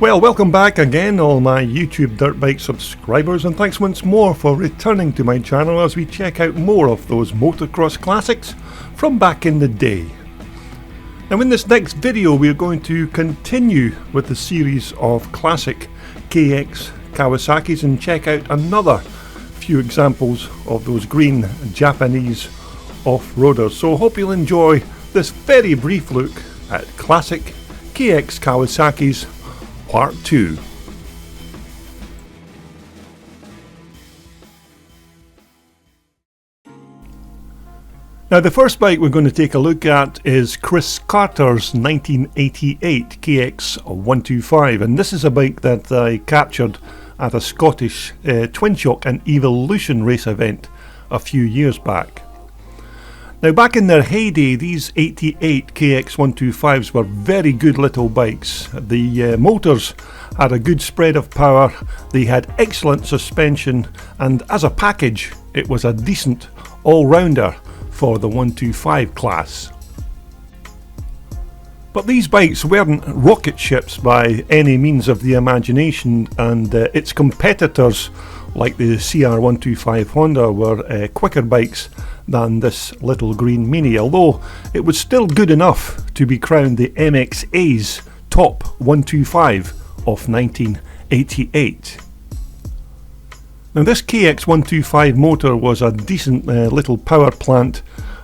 Well, welcome back again all my YouTube dirt bike subscribers, and thanks once more for returning to my channel as we check out more of those motocross classics from back in the day. Now in this next video we're going to continue with the series of Classic KX Kawasaki's and check out another few examples of those green Japanese off-roaders. So hope you'll enjoy this very brief look at Classic KX Kawasaki's Part 2. Now the first bike we're going to take a look at is Chris Carter's 1988 KX 125, and this is a bike that I captured at a Scottish twin shock and evolution race event a few years back. Now back in their heyday, these 88 KX 125s were very good little bikes. The motors had a good spread of power, they had excellent suspension, and as a package it was a decent all-rounder for the 125 class. But these bikes weren't rocket ships by any means of the imagination, and its competitors like the CR125 Honda were quicker bikes than this little green Mini, although it was still good enough to be crowned the MXA's top 125 of 1988. Now this KX 125 motor was a decent little power plant,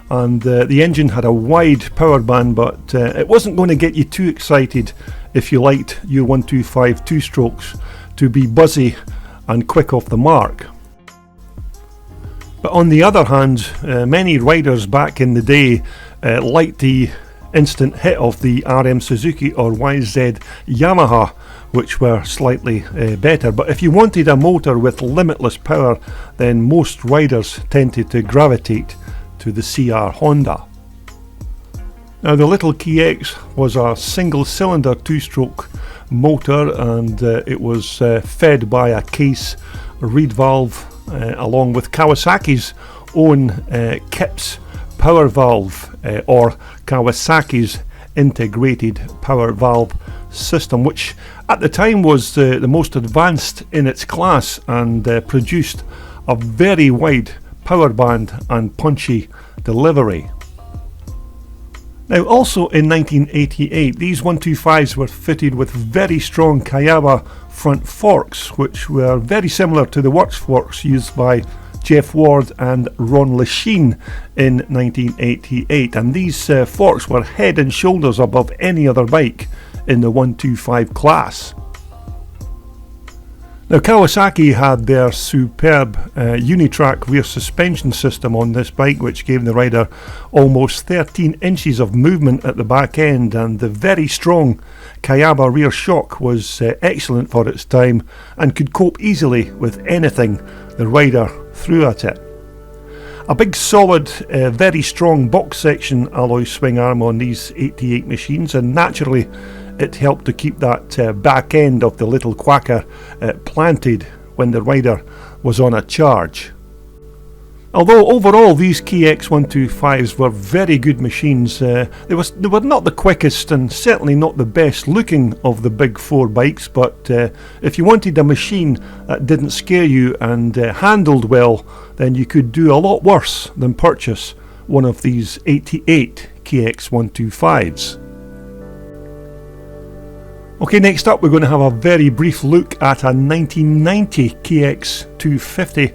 and the engine had a wide power band, but it wasn't going to get you too excited if you liked your 125 two-strokes to be buzzy and quick off the mark. But on the other hand, many riders back in the day liked the instant hit of the RM Suzuki or YZ Yamaha, which were slightly better. But if you wanted a motor with limitless power, then most riders tended to gravitate to the CR Honda. Now the little KX was a single cylinder two-stroke motor, and it was fed by a case reed valve along with Kawasaki's own KIPS power valve or Kawasaki's integrated power valve system, which at the time was the most advanced in its class and produced a very wide power band and punchy delivery. Now also in 1988 these 125s were fitted with very strong Kayaba front forks, which were very similar to the works forks used by Jeff Ward and Ron Lechine in 1988, and these forks were head and shoulders above any other bike in the 125 class. Now Kawasaki had their superb Unitrack rear suspension system on this bike, which gave the rider almost 13 inches of movement at the back end, and the very strong Kayaba rear shock was excellent for its time and could cope easily with anything the rider threw at it. A big solid, very strong box section alloy swing arm on these 88 machines, and naturally it helped to keep that back end of the little quacker planted when the rider was on a charge. Although overall these KX 125s were very good machines, they were not the quickest and certainly not the best looking of the big four bikes, but if you wanted a machine that didn't scare you and handled well, then you could do a lot worse than purchase one of these 88 KX 125s. Okay, next up we're going to have a very brief look at a 1990 KX 250,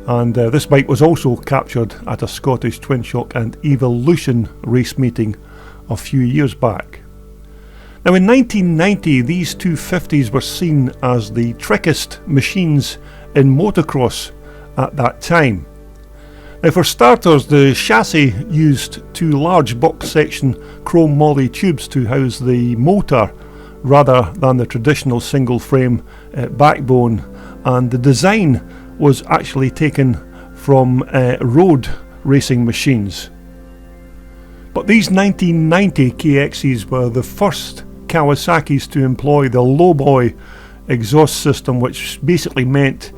and this bike was also captured at a Scottish twin shock and evolution race meeting a few years back. Now in 1990 these 250s were seen as the trickiest machines in motocross at that time. Now for starters, the chassis used two large box section chrome moly tubes to house the motor rather than the traditional single frame backbone, and the design was actually taken from road racing machines. But these 1990 KXs were the first Kawasaki's to employ the lowboy exhaust system, which basically meant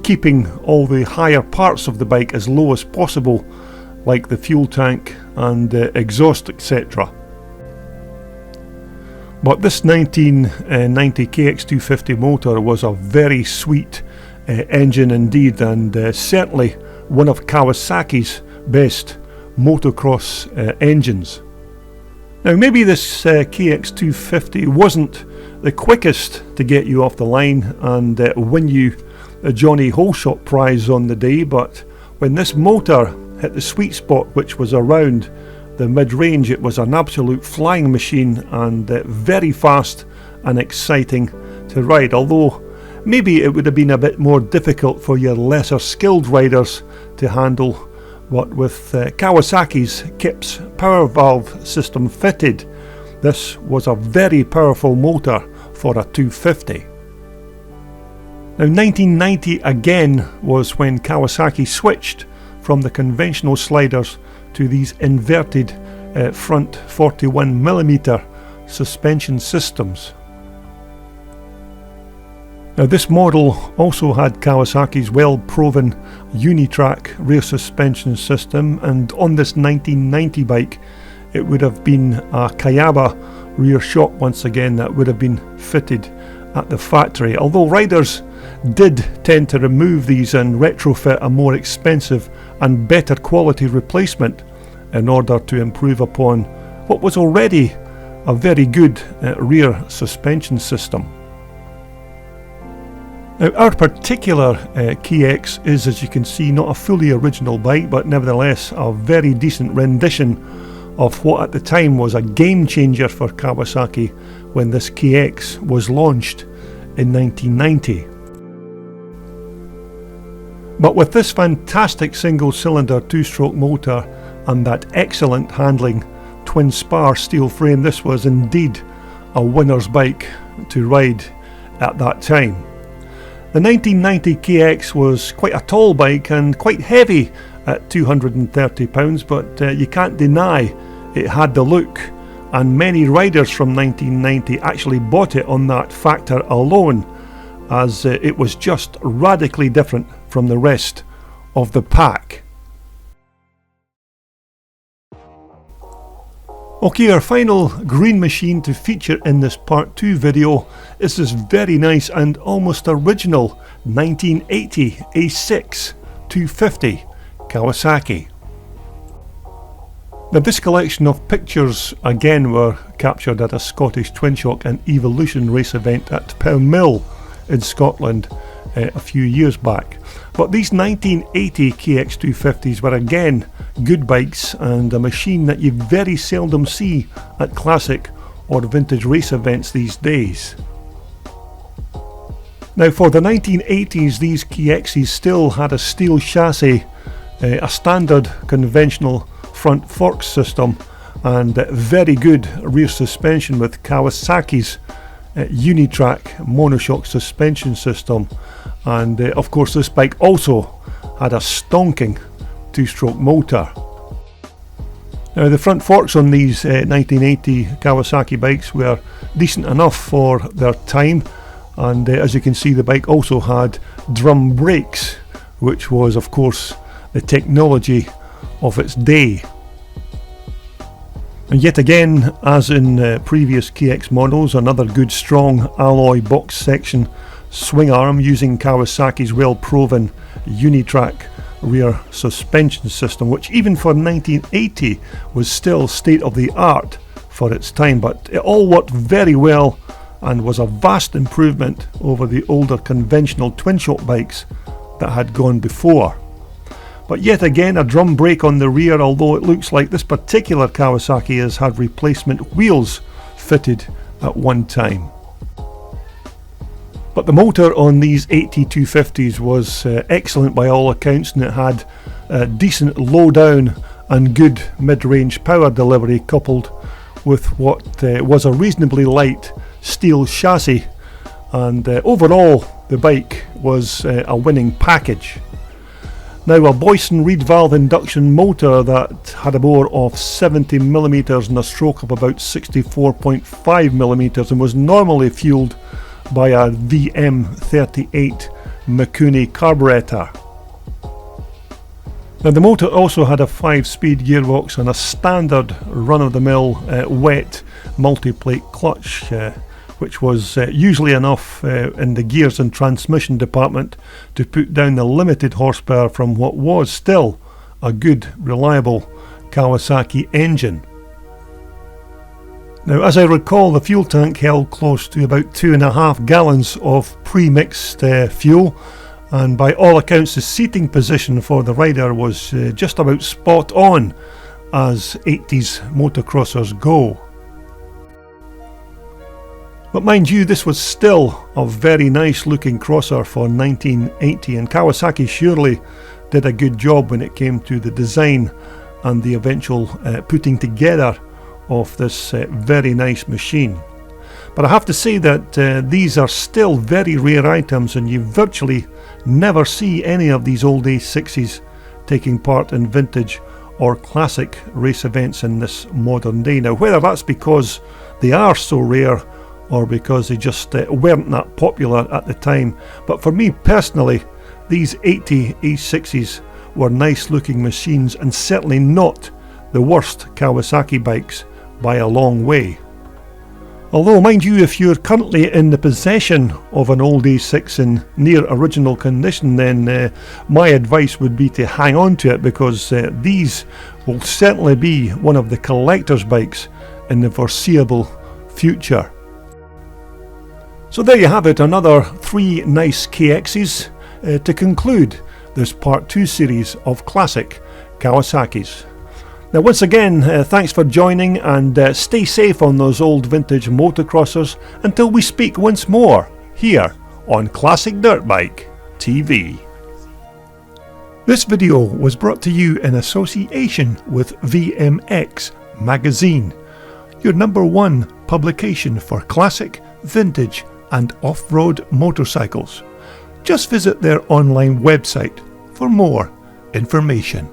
keeping all the higher parts of the bike as low as possible, like the fuel tank and exhaust, etc. But this 1990 KX250 motor was a very sweet engine indeed, and certainly one of Kawasaki's best motocross engines. Now maybe this KX250 wasn't the quickest to get you off the line and win you a Johnny Holeshot prize on the day, but when this motor hit the sweet spot, which was around the mid-range, it was an absolute flying machine and very fast and exciting to ride, although maybe it would have been a bit more difficult for your lesser skilled riders to handle. But with Kawasaki's Kipps power valve system fitted, this was a very powerful motor for a 250. Now 1990 again was when Kawasaki switched from the conventional sliders to these inverted front 41mm suspension systems. Now this model also had Kawasaki's well-proven Unitrack rear suspension system, and on this 1990 bike it would have been a Kayaba rear shock once again that would have been fitted at the factory, although riders did tend to remove these and retrofit a more expensive and better quality replacement in order to improve upon what was already a very good rear suspension system. Now our particular KX is, as you can see, not a fully original bike, but nevertheless a very decent rendition of what at the time was a game changer for Kawasaki when this KX was launched in 1990. But with this fantastic single cylinder two-stroke motor and that excellent handling twin spar steel frame, this was indeed a winner's bike to ride at that time. The 1990 KX was quite a tall bike and quite heavy at 230 pounds, but you can't deny it had the look, and many riders from 1990 actually bought it on that factor alone, as it was just radically different from the rest of the pack. Okay, our final green machine to feature in this part 2 video is this very nice and almost original 1980 A6 250 Kawasaki. Now this collection of pictures again were captured at a Scottish Twin Shock and Evolution race event at Pound Mill in Scotland a few years back. But these 1980 KX250s were again good bikes and a machine that you very seldom see at classic or vintage race events these days. Now for the 1980s, these KXs still had a steel chassis, a standard conventional front fork system, and very good rear suspension with Kawasaki's Unitrack monoshock suspension system. And of course this bike also had a stonking two-stroke motor. Now the front forks on these 1980 Kawasaki bikes were decent enough for their time, and as you can see, the bike also had drum brakes, which was of course the technology of its day. And yet again, as in previous KX models, another good strong alloy box section swing arm using Kawasaki's well-proven Unitrack rear suspension system, which even for 1980 was still state of the art for its time, but it all worked very well and was a vast improvement over the older conventional twin shock bikes that had gone before. But yet again, a drum brake on the rear, although it looks like this particular Kawasaki has had replacement wheels fitted at one time. But the motor on these 8250s was excellent by all accounts, and it had decent low down and good mid-range power delivery, coupled with what was a reasonably light steel chassis, and overall the bike was a winning package. Now a Boyson reed valve induction motor that had a bore of 70mm and a stroke of about 64.5mm and was normally fueled by a VM38 Mikuni carburetor. Now the motor also had a 5-speed gearbox and a standard run-of-the-mill wet multi-plate clutch, which was usually enough in the gears and transmission department to put down the limited horsepower from what was still a good, reliable Kawasaki engine. Now, as I recall, the fuel tank held close to about 2.5 gallons of pre-mixed fuel, and by all accounts the seating position for the rider was just about spot on, as 80s motocrossers go. But mind you, this was still a very nice looking crosser for 1980, and Kawasaki surely did a good job when it came to the design and the eventual putting together of this very nice machine. But I have to say that these are still very rare items, and you virtually never see any of these old A6s taking part in vintage or classic race events in this modern day. Now, whether that's because they are so rare or because they just weren't that popular at the time, but for me personally, these 80 A6s were nice looking machines and certainly not the worst Kawasaki bikes by a long way. Although, mind you, if you're currently in the possession of an old A6 in near original condition, then my advice would be to hang on to it, because these will certainly be one of the collector's bikes in the foreseeable future. So there you have it, another 3 nice KXs to conclude this part 2 series of classic Kawasaki's. Now once again, thanks for joining, and stay safe on those old vintage motocrossers until we speak once more here on Classic Dirt Bike TV. This video was brought to you in association with VMX Magazine, your #1 publication for classic, vintage and off-road motorcycles. Just visit their online website for more information.